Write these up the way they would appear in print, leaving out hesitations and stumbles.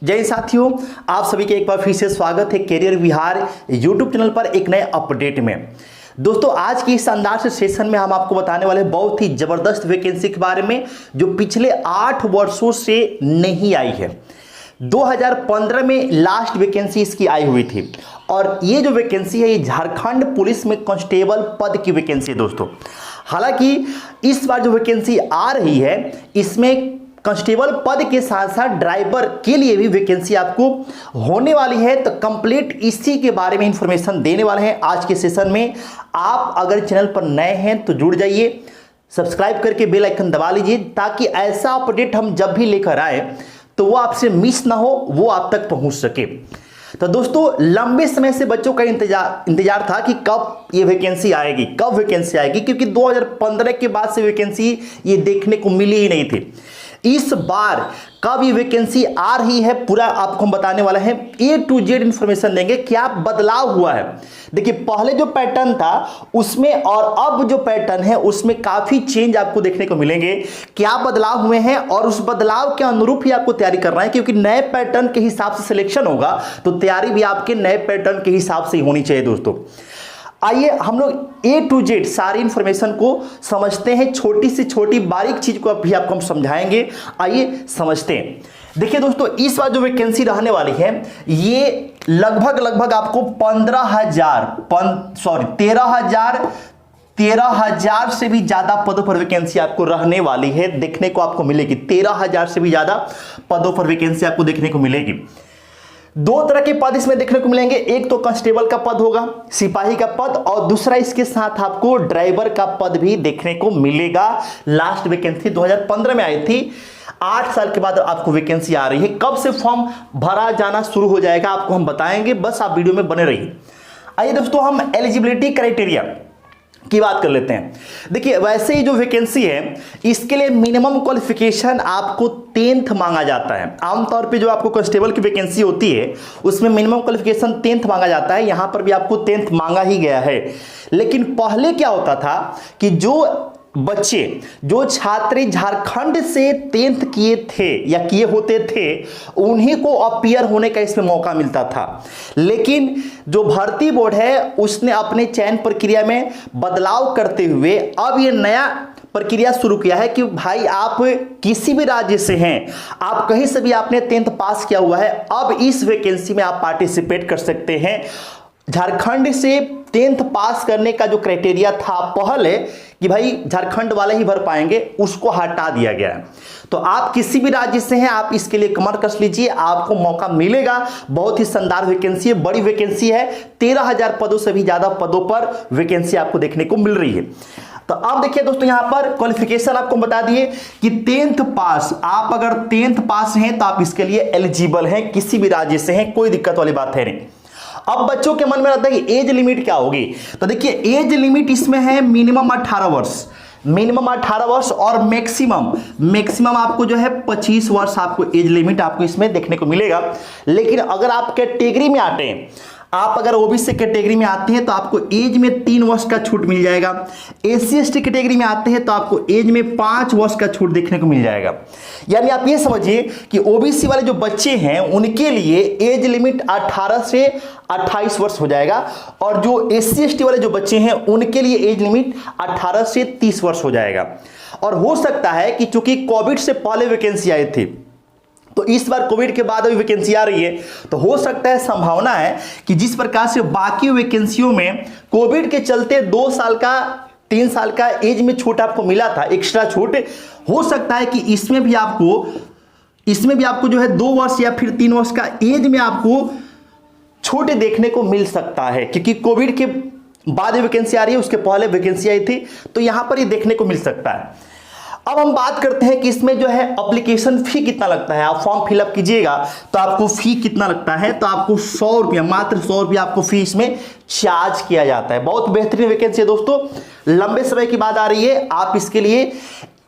जय साथियों, आप सभी के एक बार फिर से स्वागत है कैरियर विहार यूट्यूब चैनल पर एक नए अपडेट में। दोस्तों, आज की इस शानदार से सेशन में हम आपको बताने वाले बहुत ही जबरदस्त वैकेंसी के बारे में जो पिछले 8 वर्षों से नहीं आई है। 2015 में लास्ट वैकेंसी इसकी आई हुई थी और ये जो वैकेंसी है ये झारखंड पुलिस में कांस्टेबल पद की वैकेंसी है दोस्तों। हालांकि इस बार जो वैकेंसी आ रही है इसमें कांस्टेबल पद के साथ साथ ड्राइवर के लिए भी वैकेंसी आपको होने वाली है। तो कंप्लीट इसी के बारे में इंफॉर्मेशन देने वाले हैं आज के सेशन में। आप अगर चैनल पर नए हैं तो जुड़ जाइए, सब्सक्राइब करके बेल आइकन दबा लीजिए ताकि ऐसा अपडेट हम जब भी लेकर आए तो वो आपसे मिस ना हो, वो आप तक पहुंच सके। तो दोस्तों, लंबे समय से बच्चों का इंतजार था कि कब ये वैकेंसी आएगी, कब वैकेंसी आएगी, क्योंकि 2015 के बाद से वैकेंसी ये देखने को मिली ही नहीं थी। इस बार कब ये वैकेंसी आ रही है पूरा आपको हम बताने वाले हैं। A to Z इंफॉर्मेशन देंगे, क्या बदलाव हुआ है। देखिए, पहले जो पैटर्न था उसमें और अब जो पैटर्न है उसमें काफी चेंज आपको देखने को मिलेंगे। क्या बदलाव हुए हैं और उस बदलाव के अनुरूप ही आपको तैयारी करना है, क्योंकि नए पैटर्न के हिसाब से सिलेक्शन होगा तो तैयारी भी आपके नए पैटर्न के हिसाब से ही होनी चाहिए दोस्तों। आइए हम लोग A to Z सारी इंफॉर्मेशन को समझते हैं, छोटी से छोटी बारीक चीज को भी आपको हम समझाएंगे। आइए समझते हैं। देखिए दोस्तों, इस बार जो वैकेंसी रहने वाली है ये लगभग आपको 13,000 से भी ज्यादा पदों पर वैकेंसी आपको रहने वाली है, देखने को आपको मिलेगी। 13,000 से भी ज्यादा पदों पर वैकेंसी आपको देखने को मिलेगी। दो तरह के पद इसमें देखने को मिलेंगे, एक तो कांस्टेबल का पद होगा, सिपाही का पद, और दूसरा इसके साथ आपको ड्राइवर का पद भी देखने को मिलेगा। लास्ट वैकेंसी 2015 में आई थी, 8 साल के बाद आपको वैकेंसी आ रही है। कब से फॉर्म भरा जाना शुरू हो जाएगा आपको हम बताएंगे, बस आप वीडियो में बने रहिए। आइए दोस्तों, हम एलिजिबिलिटी क्राइटेरिया की बात कर लेते हैं। देखिए, वैसे ही जो वैकेंसी है इसके लिए मिनिमम क्वालिफिकेशन आपको 10th मांगा जाता है। आमतौर पे जो आपको कांस्टेबल की वैकेंसी होती है उसमें मिनिमम क्वालिफिकेशन 10th मांगा जाता है, यहां पर भी आपको 10th मांगा ही गया है। लेकिन पहले क्या होता था कि जो छात्र झारखंड से 10th किए थे या किए होते थे उन्हीं को अपीयर होने का इसमें मौका मिलता था। लेकिन जो भर्ती बोर्ड है उसने अपने चयन प्रक्रिया में बदलाव करते हुए अब ये नया प्रक्रिया शुरू किया है कि भाई आप किसी भी राज्य से हैं, आप कहीं से भी आपने 10th पास किया हुआ है, अब इस वैकेंसी में आप पार्टिसिपेट कर सकते हैं। झारखंड से 10th पास करने का जो क्राइटेरिया था पहले कि भाई झारखंड वाले ही भर पाएंगे, उसको हटा दिया गया है। तो आप किसी भी राज्य से हैं, आप इसके लिए कमर कस लीजिए, आपको मौका मिलेगा। बहुत ही शानदार वैकेंसी है, बड़ी वैकेंसी है। 13,000 पदों से भी ज्यादा पदों पर वैकेंसी आपको देखने को मिल रही है। तो अब देखिए दोस्तों, यहां पर क्वालिफिकेशन आपको बता दिए कि 10th पास, आप अगर 10th पास हैं तो आप इसके लिए एलिजिबल हैं, किसी भी राज्य से हैं, कोई दिक्कत वाली बात है नहीं। अब बच्चों के मन में रहता है कि एज लिमिट क्या होगी, तो देखिए एज लिमिट इसमें है मिनिमम 18 वर्ष और मैक्सिमम आपको जो है 25 वर्ष आपको एज लिमिट आपको इसमें देखने को मिलेगा। लेकिन अगर आप कैटेगरी में आते हैं, आप अगर ओबीसी कैटेगरी में आते हैं तो आपको एज में 3 वर्ष का छूट मिल जाएगा। एससी एसटी कैटेगरी में आते हैं तो आपको एज में 5 वर्ष का छूट देखने को मिल जाएगा। यानी आप ये समझिए कि ओबीसी वाले जो बच्चे हैं उनके लिए एज लिमिट 18 से 28 वर्ष हो जाएगा, और जो एससी एसटी वाले जो बच्चे हैं उनके लिए एज लिमिट 18 से 30 वर्ष हो जाएगा। और हो सकता है कि चूंकि कोविड से पहले वैकेंसी आई थी तो इस बार कोविड के बाद अभी वैकेंसी आ रही है, तो हो सकता है, संभावना है कि जिस प्रकार से बाकी वैकेंसियों में कोविड के चलते 2 साल का 3 साल का एज में छूट आपको मिला था, एक्स्ट्रा छूट, हो सकता है कि इसमें भी आपको जो है 2 वर्ष या फिर 3 वर्ष का एज में आपको छूट देखने को मिल सकता है, क्योंकि कोविड के बाद वैकेंसी आ रही है, उसके पहले वैकेंसी आई थी, तो यहां पर ये देखने को मिल सकता है। अब हम बात करते हैं कि इसमें जो है एप्लीकेशन फी कितना लगता है। आप फॉर्म फिलअप कीजिएगा तो आपको फी कितना लगता है, तो आपको 100 रुपया, मात्र 100 रुपया आपको फी इसमें चार्ज किया जाता है। बहुत बेहतरीन वैकेंसी है दोस्तों, लंबे समय की बात आ रही है, आप इसके लिए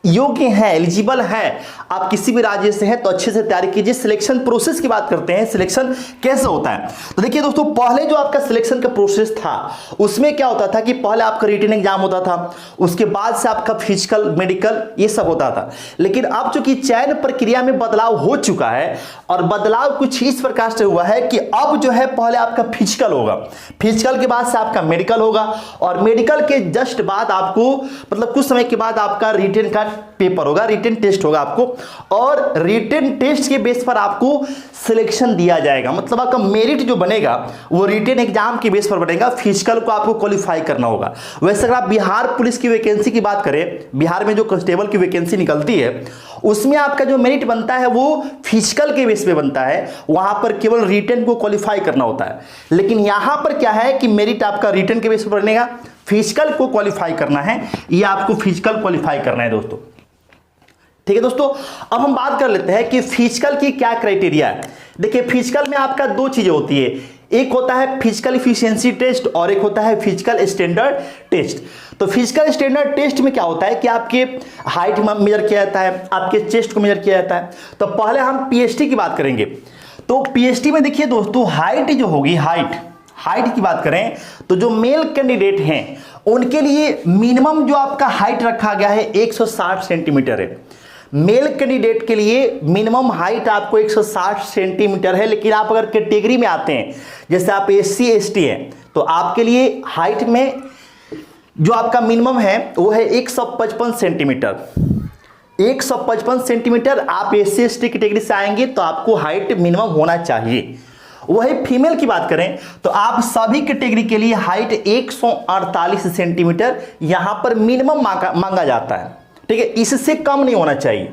योग्य हैं, एलिजिबल हैं, आप किसी भी राज्य से हैं तो अच्छे से तैयारी कीजिए। सिलेक्शन प्रोसेस की बात करते हैं, सिलेक्शन कैसे होता है। तो देखिए दोस्तों, पहले जो आपका सिलेक्शन का प्रोसेस था उसमें क्या होता था कि पहले आपका रिटन एग्जाम होता था, उसके बाद से आपका फिजिकल, मेडिकल ये सब होता था। लेकिन अब चूंकि चयन प्रक्रिया में बदलाव हो चुका है और बदलाव कुछ इस प्रकार से हुआ है कि अब जो है पहले आपका फिजिकल होगा, फिजिकल के बाद से आपका मेडिकल होगा और मेडिकल के जस्ट बाद आपको मतलब कुछ समय के बाद आपका रिटन का पेपर होगा, रिटन टेस्ट होगा आपको, और रिटन टेस्ट के बेस पर आपको सिलेक्शन दिया जाएगा। मतलब आपका मेरिट जो बनेगा वो रिटन एग्जाम के बेस पर बनेगा, फिजिकल को आपको क्वालिफाई करना होगा। वैसे अगर आप बिहार पुलिस की वैकेंसी की बात करें, बिहार में जो कांस्टेबल की वैकेंसी निकलती है उसमें आपका जो मेरिट बनता है वो फिजिकल के बेस पे बनता है, वहां पर केवल रिटन को क्वालिफाई करना होता है। लेकिन यहां पर क्या है कि मेरिट आपका रिटन के बेस पर बनेगा, फिजिकल को क्वालिफाई करना है, ये आपको फिजिकल क्वालिफाई करना है दोस्तों। ठीक है दोस्तों, अब हम बात कर लेते हैं कि फिजिकल की क्या क्राइटेरिया है। देखिए फिजिकल में आपका दो चीजें होती है, एक होता है फिजिकल इफिशिएंसी टेस्ट और एक होता है फिजिकल स्टैंडर्ड टेस्ट। तो फिजिकल स्टैंडर्ड टेस्ट में क्या होता है कि आपके हाइट मेजर किया जाता है, आपके चेस्ट को मेजर किया जाता है। तो पहले हम पीएचटी की बात करेंगे। तो पीएचटी में देखिए दोस्तों, हाइट जो होगी, हाइट की बात करें तो जो मेल कैंडिडेट हैं उनके लिए मिनिमम जो आपका हाइट रखा गया है 160 सेंटीमीटर है। मेल कैंडिडेट के लिए मिनिमम हाइट आपको 160 सेंटीमीटर है। लेकिन आप अगर कैटेगरी में आते हैं, जैसे आप एससी एसटी हैं, तो आपके लिए हाइट में जो आपका मिनिमम है वो है 155 सेंटीमीटर। 155 सेंटीमीटर आप एससी एसटी कैटेगरी से आएंगे तो आपको हाइट मिनिमम होना चाहिए। वही फीमेल की बात करें तो आप सभी कैटेगरी के लिए हाइट 148 सेंटीमीटर यहां पर मिनिमम मांगा जाता है। ठीक है, इससे कम नहीं होना चाहिए।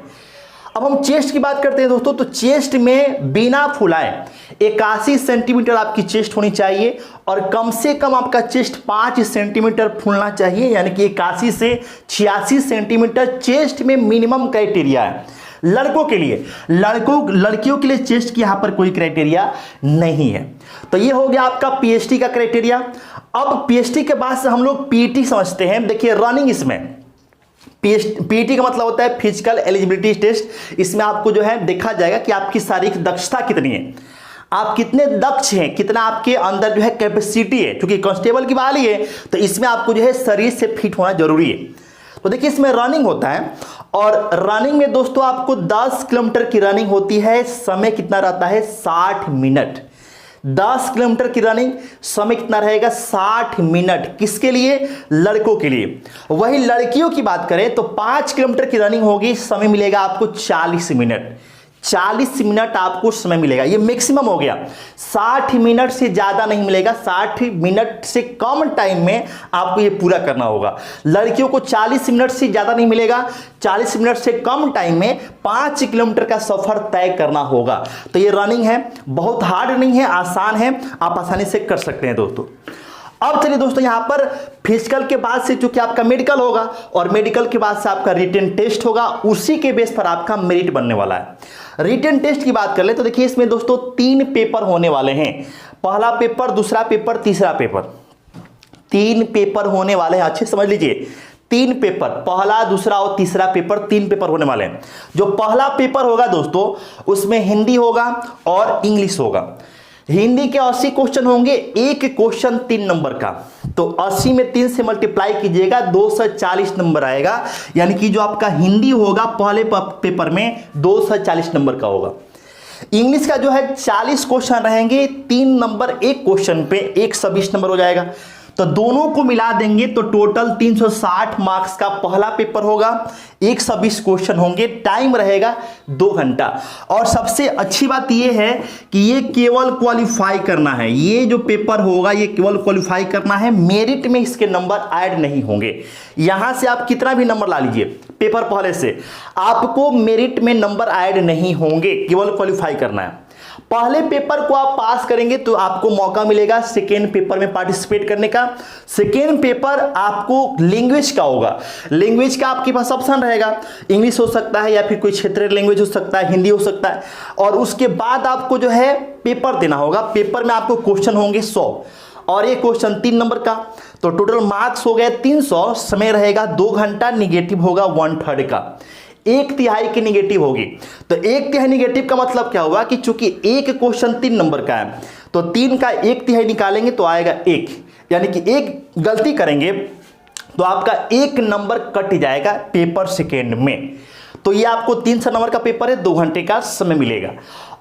अब हम चेस्ट की बात करते हैं दोस्तों, तो चेस्ट में बिना फुलाए 81 सेंटीमीटर आपकी चेस्ट होनी चाहिए और कम से कम आपका चेस्ट 5 सेंटीमीटर फूलना चाहिए, यानी कि 81 से 86 सेंटीमीटर चेस्ट में मिनिमम क्राइटेरिया है। लड़कों के लिए, लड़कियों के लिए चेस्ट की यहां पर कोई क्राइटेरिया नहीं है। तो ये हो गया आपका पीएचडी का क्राइटेरिया। अब पीएचडी के बाद से हम लोग पीटी समझते हैं। देखिए रनिंग, इसमें पीटी का मतलब होता है फिजिकल एलिजिबिलिटी टेस्ट। इसमें आपको जो है देखा जाएगा कि आपकी शारीरिक दक्षता कितनी है, आप कितने दक्ष हैं, कितना आपके अंदर जो है कैपेसिटी है। क्योंकि कांस्टेबल की बहाली है तो इसमें आपको जो है शरीर से फिट होना जरूरी है। तो देखिए इसमें रनिंग होता है और रनिंग में दोस्तों आपको 10 किलोमीटर की रनिंग होती है। समय कितना रहता है? 60 मिनट। 10 किलोमीटर की रनिंग, समय कितना रहेगा? 60 मिनट। किसके लिए? लड़कों के लिए। वही लड़कियों की बात करें तो 5 किलोमीटर की रनिंग होगी, समय मिलेगा आपको 40 मिनट। 40 मिनट आपको समय मिलेगा, ये मैक्सिमम हो गया। 60 मिनट से ज्यादा नहीं मिलेगा, 60 मिनट से कम टाइम में आपको ये पूरा करना होगा। लड़कियों को 40 मिनट से ज्यादा नहीं मिलेगा, 40 मिनट से कम टाइम में 5 किलोमीटर का सफर तय करना होगा। तो ये रनिंग है, बहुत हार्ड नहीं है, आसान है, आप आसानी से कर सकते हैं दोस्तों। अब चलिए दोस्तों, यहां पर फिजिकल के बाद से चूंकि आपका मेडिकल होगा और मेडिकल के बाद से आपका रिटन टेस्ट होगा, उसी के बेस पर आपका मेरिट बनने वाला है। रिटन टेस्ट की बात कर ले तो देखिए इसमें दोस्तों 3 पेपर होने वाले हैं। पहला पेपर, दूसरा पेपर, तीसरा पेपर। 3 पेपर होने वाले हैं, अच्छे समझ लीजिए। 3 पेपर, पहला, दूसरा और तीसरा पेपर, 3 पेपर होने वाले हैं। जो पहला पेपर होगा दोस्तों उसमें हिंदी होगा और इंग्लिश होगा। हिंदी के 80 क्वेश्चन होंगे, एक क्वेश्चन 3 नंबर का। तो 80 में 3 से मल्टीप्लाई कीजिएगा, 240 नंबर आएगा। यानी कि जो आपका हिंदी होगा पहले पेपर में 240 नंबर का होगा। इंग्लिश का जो है 40 क्वेश्चन रहेंगे, 3 नंबर एक क्वेश्चन पे, 120 नंबर हो जाएगा। तो दोनों को मिला देंगे तो टोटल 360 मार्क्स का पहला पेपर होगा, 120 क्वेश्चन होंगे, टाइम रहेगा 2 घंटा। और सबसे अच्छी बात यह है कि ये केवल क्वालिफाई करना है, ये जो पेपर होगा ये केवल क्वालिफाई करना है, मेरिट में इसके नंबर ऐड नहीं होंगे। यहां से आप कितना भी नंबर ला लीजिए पेपर पहले से, आपको मेरिट में नंबर ऐड नहीं होंगे, केवल क्वालिफाई करना है। पहले पेपर को आप पास करेंगे तो आपको मौका मिलेगा सेकेंड पेपर में पार्टिसिपेट करने का। सेकेंड पेपर आपको लैंग्वेज का होगा, लैंग्वेज का आपके पास ऑप्शन रहेगा, इंग्लिश हो सकता है या फिर कोई क्षेत्रीय लैंग्वेज हो सकता है, हिंदी हो सकता है। और उसके बाद आपको जो है पेपर देना होगा, पेपर में आपको क्वेश्चन होंगे 100 और ये क्वेश्चन 3 नंबर का। तो टोटल मार्क्स हो गए 300, समय रहेगा 2 घंटा, निगेटिव होगा 1/3 का, 1/3 की निगेटिव होगी। तो 1/3 निगेटिव का मतलब क्या हुआ कि चूंकि एक क्वेश्चन 3 नंबर का है तो 3 का 1/3 निकालेंगे तो आएगा 1, यानी कि एक गलती करेंगे तो आपका 1 नंबर कट जाएगा पेपर सेकेंड में। तो ये आपको 300 नंबर का पेपर है, 2 घंटे का समय मिलेगा।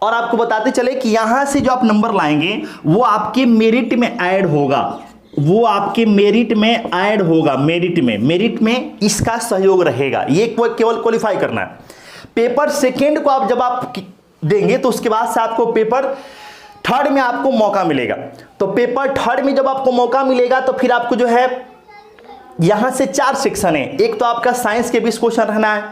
और आपको बताते चले कि यहां से जो आप नंबर लाएंगे वो आपके मेरिट में ऐड होगा, वो आपके मेरिट में ऐड होगा, मेरिट में इसका सहयोग रहेगा। ये केवल क्वालिफाई करना है। पेपर सेकेंड को आप जब आप देंगे तो उसके बाद से आपको पेपर थर्ड में आपको मौका मिलेगा। तो पेपर थर्ड में जब आपको मौका मिलेगा तो फिर आपको जो है यहां से 4 सेक्शन है। एक तो आपका साइंस के 20 क्वेश्चन रहना है,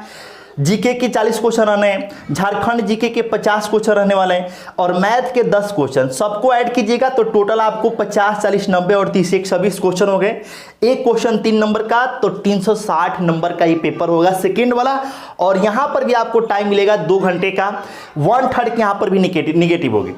जीके के 40 क्वेश्चन रहने हैं, झारखंड जीके के 50 क्वेश्चन रहने वाले हैं, और मैथ के 10 क्वेश्चन। सबको ऐड कीजिएगा तो टोटल आपको 50, 40, 90 और 30, 120 क्वेश्चन हो गए। एक क्वेश्चन 3 नंबर का, तो 360 नंबर का ये पेपर होगा सेकेंड वाला। और यहां पर भी आपको टाइम मिलेगा 2 घंटे का, 1/3 यहां पर भी निगेटिव होगी।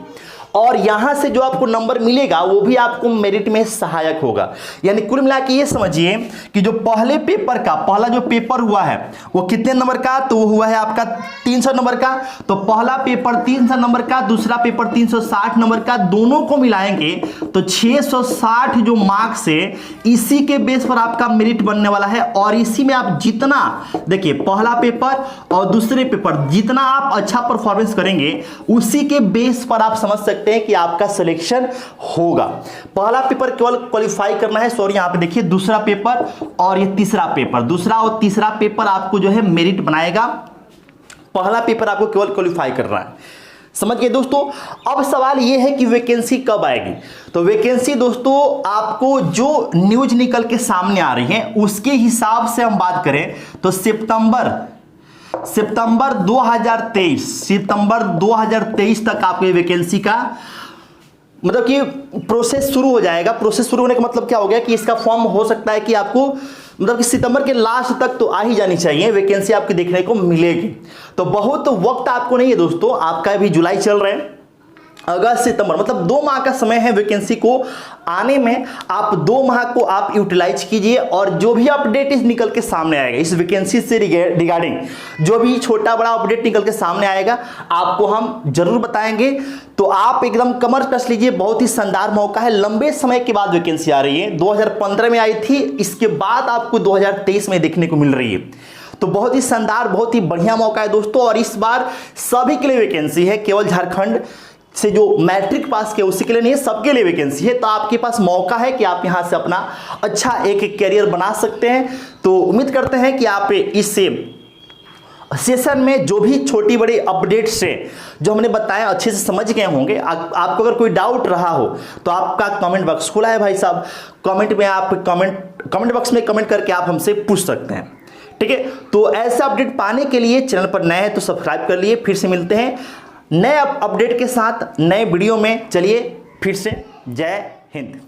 और यहां से जो आपको नंबर मिलेगा वो भी आपको मेरिट में सहायक होगा। यानी कुल मिला के ये समझिए कि जो पहले पेपर का पहला जो पेपर हुआ है वो कितने नंबर का, तो वो हुआ है आपका 300 नंबर का। तो पहला पेपर 300 नंबर का, दूसरा पेपर 360 नंबर का, दोनों को मिलाएंगे तो 660 जो मार्क्स है इसी के बेस पर आपका मेरिट बनने वाला है। और इसी में आप जितना देखिए पहला पेपर और दूसरे पेपर जितना आप अच्छा परफॉर्मेंस करेंगे उसी के बेस पर आप समझ सकते हैं कि आपका सिलेक्शन होगा। पहला पेपर केवल क्वालिफाई करना है, सॉरी यहां पे देखिए दूसरा पेपर और ये तीसरा पेपर, दूसरा और तीसरा पेपर आपको जो है मेरिट बनाएगा। पहला पेपर आपको केवल क्वालिफाई करना है। समझ गए दोस्तों। अब सवाल यह है कि वैकेंसी कब आएगी। तो वैकेंसी दोस्तों आपको जो न्यूज निकल के सामने आ रही है उसके हिसाब से हम बात करें तो सितंबर 2023 तक आपके वैकेंसी का मतलब कि प्रोसेस शुरू हो जाएगा। प्रोसेस शुरू होने का मतलब क्या हो गया कि इसका फॉर्म हो सकता है कि आपको मतलब कि सितंबर के लास्ट तक तो आ ही जानी चाहिए, वैकेंसी आपकी देखने को मिलेगी। तो बहुत वक्त आपको नहीं है दोस्तों, आपका अभी जुलाई चल रहे हैं, अगस्त सितंबर मतलब 2 माह का समय है वैकेंसी को आने में। आप 2 माह को आप यूटिलाइज कीजिए और जो भी अपडेट निकल के सामने आएगा इस वैकेंसी से रिगार्डिंग, जो भी छोटा बड़ा अपडेट निकल के सामने आएगा आपको हम जरूर बताएंगे। तो आप एकदम कमर कस लीजिए, बहुत ही शानदार मौका है। लंबे समय के बाद वैकेंसी आ रही है, 2015 में आई थी, इसके बाद आपको 2023 में देखने को मिल रही है। तो बहुत ही शानदार, बहुत ही बढ़िया मौका है दोस्तों। और इस बार सभी के लिए वैकेंसी है, केवल झारखंड से जो मैट्रिक पास किया उसी के लिए नहीं है, सबके लिए वैकेंसी है। तो आपके पास मौका है कि आप यहां से अपना अच्छा एक कैरियर बना सकते हैं। तो उम्मीद करते हैं कि आप इस सेशन में जो भी छोटी बड़ी अपडेट्स है जो हमने बताया अच्छे से समझ गए होंगे। आपको अगर कोई डाउट रहा हो तो आपका कमेंट बॉक्स खुला है भाई साहब, कमेंट में आप कमेंट बॉक्स में कमेंट करके आप हमसे पूछ सकते हैं, ठीक है। तो ऐसे अपडेट पाने के लिए चैनल पर नए हैं तो सब्सक्राइब कर लिए। फिर से मिलते हैं नए अपडेट के साथ नए वीडियो में। चलिए फिर से जय हिंद।